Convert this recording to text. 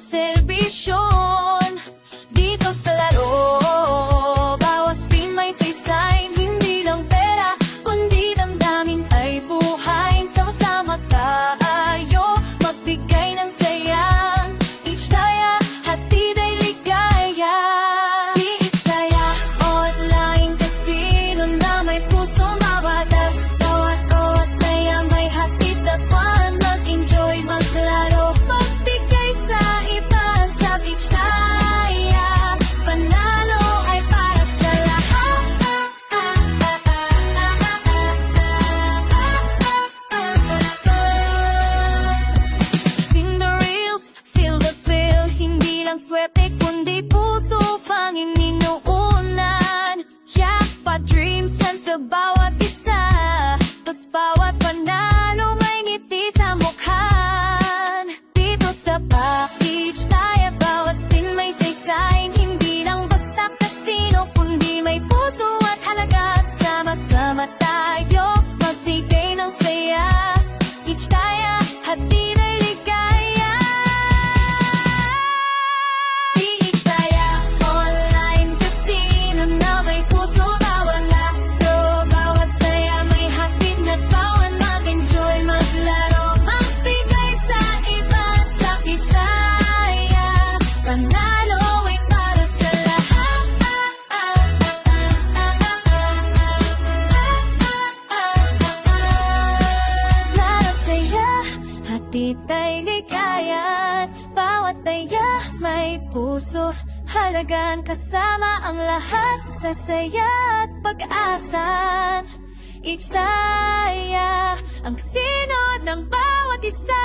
serbisyon. Dito sa laro, bawat spin may saysay. Hindi lang pera, kundi damdamin ay buhay. Sama-sama tayo magbigay ng saya. Each daya, hatid ay ligaya. Each daya, online casino na may puso mabatag. Bawat daya may hatid at fun. Mag-enjoy, maglaro, magbigay sa iba. Sa each daya, panalo ay para sa lahat. Spin the reels, feel the thrill. Hindi lang swerte kundi puso pang ininuunan. Jackpot dreams yan sa bawat isa. Tapos bawat panalo may ngiti sa mukhaan. Dito sa package tayo, bawat spin may saysay. Hindi lang basta casino, kundi may puso at halaga. Sama-sama tayo magbigay ng saya. Each tayo, hatid ay ligaya. Each tayo, online casino na may puso bawat laro. Bawat taya may hatid na bawat mag-enjoy, maglaro, magbigay sa iba. Sa each taya, panalo ay para sa lahat. Lahat saya, hatid ay ligaya't bawat taya may puso, halagan. Kasama ang lahat sa saya at pag-asa. Each taya, ang sinod ng bawat isa.